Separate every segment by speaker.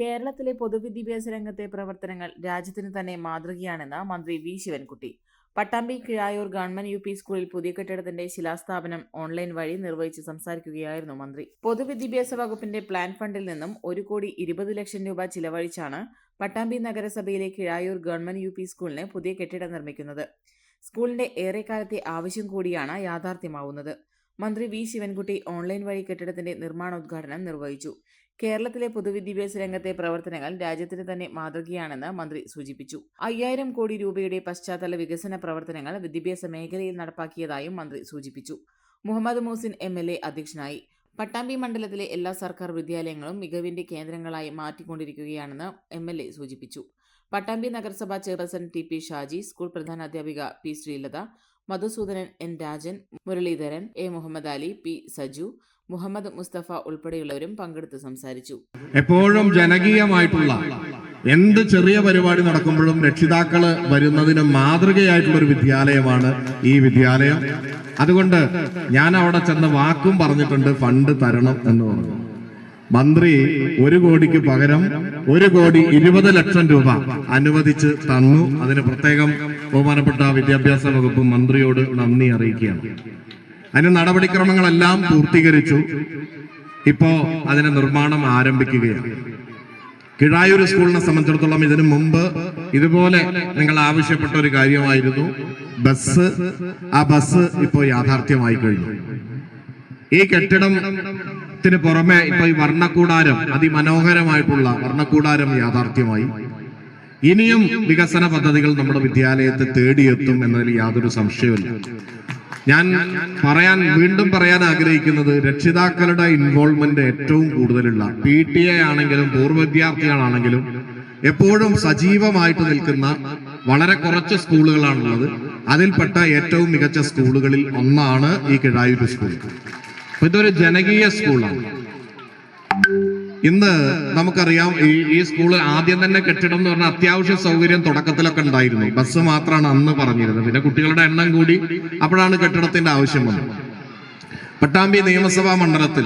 Speaker 1: കേരളത്തിലെ പൊതുവിദ്യാഭ്യാസ രംഗത്തെ പ്രവർത്തനങ്ങൾ രാജ്യത്തിന് തന്നെ മാതൃകയാണെന്ന് മന്ത്രി വി ശിവൻകുട്ടി. Pattambi Kizhayur government UP. സ്കൂളിൽ പുതിയ കെട്ടിടത്തിന്റെ ശിലാസ്ഥാപനം ഓൺലൈൻ വഴി നിർവഹിച്ച് സംസാരിക്കുകയായിരുന്നു മന്ത്രി. പൊതുവിദ്യാഭ്യാസ വകുപ്പിന്റെ പ്ലാൻ ഫണ്ടിൽ നിന്നും 1,20,00,000 രൂപ ചിലവഴിച്ചാണ് പട്ടാമ്പി നഗരസഭയിലെ കിഴായൂർ ഗവൺമെന്റ് യു.പി. സ്കൂളിന് പുതിയ കെട്ടിടം നിർമ്മിക്കുന്നത്. സ്കൂളിന്റെ ഏറെക്കാലത്തെ ആവശ്യം കൂടിയാണ് യാഥാർത്ഥ്യമാവുന്നത്. മന്ത്രി വി ശിവൻകുട്ടി ഓൺലൈൻ വഴി കെട്ടിടത്തിന്റെ നിർമ്മാണോദ്ഘാടനം നിർവഹിച്ചു. കേരളത്തിലെ പൊതുവിദ്യാഭ്യാസ രംഗത്തെ പ്രവർത്തനങ്ങൾ രാജ്യത്തിന് തന്നെ മാതൃകയാണെന്ന് മന്ത്രി സൂചിപ്പിച്ചു. 5,000 കോടി രൂപയുടെ പശ്ചാത്തല വികസന പ്രവർത്തനങ്ങൾ വിദ്യാഭ്യാസ മേഖലയിൽ നടപ്പാക്കിയതായും മന്ത്രി സൂചിപ്പിച്ചു. മുഹമ്മദ് മൂസിൻ എം.എൽ.എ. അധ്യക്ഷനായി. പട്ടാമ്പി മണ്ഡലത്തിലെ എല്ലാ സർക്കാർ വിദ്യാലയങ്ങളും മികവിന്റെ കേന്ദ്രങ്ങളായി മാറ്റിക്കൊണ്ടിരിക്കുകയാണെന്ന് എം.എൽ.എ. സൂചിപ്പിച്ചു. പട്ടാമ്പി നഗരസഭാ ചെയർപേഴ്സൺ ടി.പി. ഷാജി, സ്കൂൾ പ്രധാനാധ്യാപിക P. Sreelatha, Madhusoodanan, N. Rajan, Muraleedharan, A. Muhammad Ali, P. Saju, Muhammad Mustafa ഉൾപ്പെടെയുള്ളവരും പങ്കെടുത്ത് സംസാരിച്ചു.
Speaker 2: എപ്പോഴും ജനകീയമായിട്ടുള്ള എന്ത് ചെറിയ പരിപാടി നടക്കുമ്പോഴും രക്ഷിതാക്കള് വരുന്നതിന് മാതൃകയായിട്ടുള്ള ഒരു വിദ്യാലയമാണ് ഈ വിദ്യാലയം. അതുകൊണ്ട് ഞാൻ അവിടെ ചെന്ന് വാക്കും പറഞ്ഞിട്ടുണ്ട്, ഫണ്ട് തരണം എന്ന് പറഞ്ഞു. മന്ത്രി 1 കോടിക്ക് പകരം 1,20,00,000 രൂപ അനുവദിച്ച് തന്നു. അതിന് പ്രത്യേകം ബഹുമാനപ്പെട്ട വിദ്യാഭ്യാസ വകുപ്പ് മന്ത്രിയോട് നന്ദി അറിയിക്കുകയാണ്. അതിന് നടപടിക്രമങ്ങളെല്ലാം പൂർത്തീകരിച്ചു. ഇപ്പോ അതിന്റെ നിർമ്മാണം ആരംഭിക്കുകയാണ്. കിഴായൂർ സ്കൂളിനെ സംബന്ധിച്ചിടത്തോളം ഇതിനു മുമ്പ് ഇതുപോലെ നിങ്ങൾ ആവശ്യപ്പെട്ട ഒരു കാര്യമായിരുന്നു ബസ്. ആ ബസ് ഇപ്പോ യാഥാർത്ഥ്യമായി കഴിഞ്ഞു. ഈ കെട്ടിടത്തിന് പുറമെ ഇപ്പൊ ഈ വർണ്ണക്കൂടാരം, അതിമനോഹരമായിട്ടുള്ള വർണ്ണക്കൂടാരം യാഥാർത്ഥ്യമായി. ഇനിയും വികസന പദ്ധതികൾ നമ്മുടെ വിദ്യാലയത്തെ തേടിയെത്തും എന്നതിൽ യാതൊരു സംശയവുമില്ല. ഞാൻ വീണ്ടും പറയാൻ ആഗ്രഹിക്കുന്നത്, രക്ഷിതാക്കളുടെ ഇൻവോൾവ്മെന്റ് ഏറ്റവും കൂടുതലുള്ള PTA ആണെങ്കിലും പൂർവ്വ വിദ്യാർത്ഥികളാണെങ്കിലും എപ്പോഴും സജീവമായിട്ട് നിൽക്കുന്ന വളരെ കുറച്ച് സ്കൂളുകളാണുള്ളത്. അതിൽപ്പെട്ട ഏറ്റവും മികച്ച സ്കൂളുകളിൽ ഒന്നാണ് ഈ കിഴായൂർ സ്കൂൾ. ഇതൊരു ജനകീയ സ്കൂളാണ്. ഇന്ന് നമുക്കറിയാം, ഈ സ്കൂള് ആദ്യം തന്നെ കെട്ടിടം എന്ന് പറഞ്ഞാൽ അത്യാവശ്യ സൗകര്യം തുടക്കത്തിലൊക്കെ ഉണ്ടായിരുന്നു. ബസ് മാത്രമാണ് അന്ന് പറഞ്ഞിരുന്നത്. പിന്നെ കുട്ടികളുടെ എണ്ണം കൂടി, അപ്പോഴാണ് കെട്ടിടത്തിന്റെ ആവശ്യം വന്നത്. പട്ടാമ്പി നിയമസഭാ മണ്ഡലത്തിൽ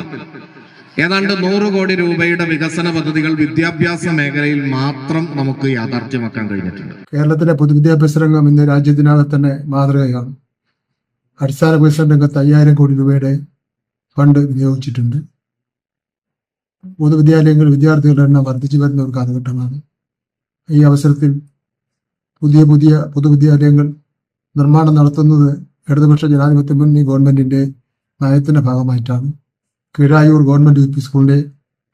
Speaker 2: ഏതാണ്ട് 100 കോടി രൂപയുടെ വികസന പദ്ധതികൾ വിദ്യാഭ്യാസ മേഖലയിൽ മാത്രം നമുക്ക് യാഥാർത്ഥ്യമാക്കാൻ കഴിഞ്ഞിട്ടുണ്ട്.
Speaker 3: കേരളത്തിലെ പൊതുവിദ്യാഭ്യാസ രംഗം ഇന്ന് രാജ്യത്തിനകത്ത് തന്നെ മാതൃകയാണ്. അടിസ്ഥാന വികസന രംഗത്ത് 5,000 കോടി രൂപയുടെ ഫണ്ട് വിനിയോഗിച്ചിട്ടുണ്ട്. പൊതുവിദ്യാലയങ്ങൾ വിദ്യാർത്ഥികളുടെ എണ്ണം വർദ്ധിച്ചു വരുന്ന ഒരു കാലഘട്ടമാണ്. ഈ അവസരത്തിൽ പുതിയ പൊതുവിദ്യാലയങ്ങൾ നിർമ്മാണം നടത്തുന്നത് ഇടതുപക്ഷ ജനാധിപത്യ മുന്നണി ഗവൺമെന്റിന്റെ നയത്തിന്റെ ഭാഗമായിട്ടാണ്. Kizhayur government UP. സ്കൂളിന്റെ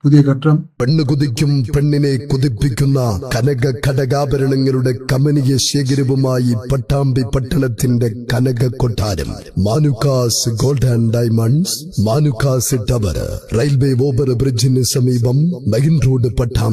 Speaker 3: പുതിയ കെട്ടിടം
Speaker 4: പെണ്ണ് കുതിക്കും പെണ്ണിനെ കുതിപ്പിക്കുന്ന കനക ഘടകാഭരണങ്ങളുടെ കമനീയ ശേഖരവുമായി പട്ടാമ്പി പട്ടണത്തിന്റെ Kanaka Kottaram Manukkas gold and diamonds, Manukkas tower, railway over ബ്രിഡ്ജിന് സമീപം മെയിൻ റോഡ്, പട്ടാമ്പി.